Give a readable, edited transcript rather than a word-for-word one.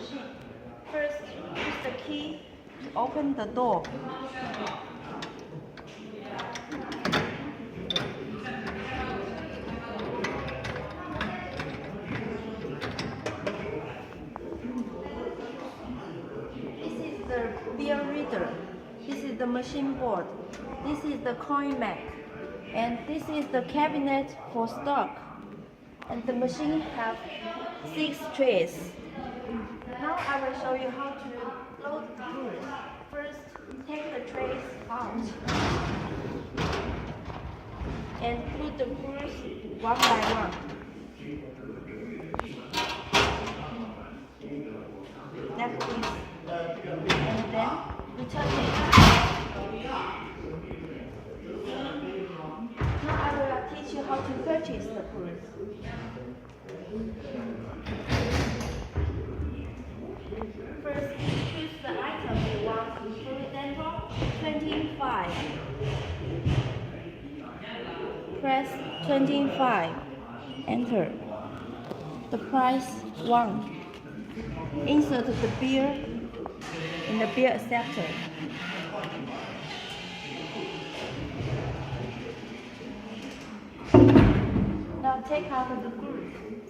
machine. First, use the key to open the door. This is the beer reader. This is the machine board. This is the coin mech. And this is the cabinet for stock. And the machine have 6 trays. Now I will show you how to load the goods. First, take the trays out and put the goods one by one. Like this. And then return it. Now I will teach you how to purchase the goods. First, choose the item you want. For example, 25. Press 25. Enter. The price 1. Insert the beer in the beer acceptor. Now take out the goods.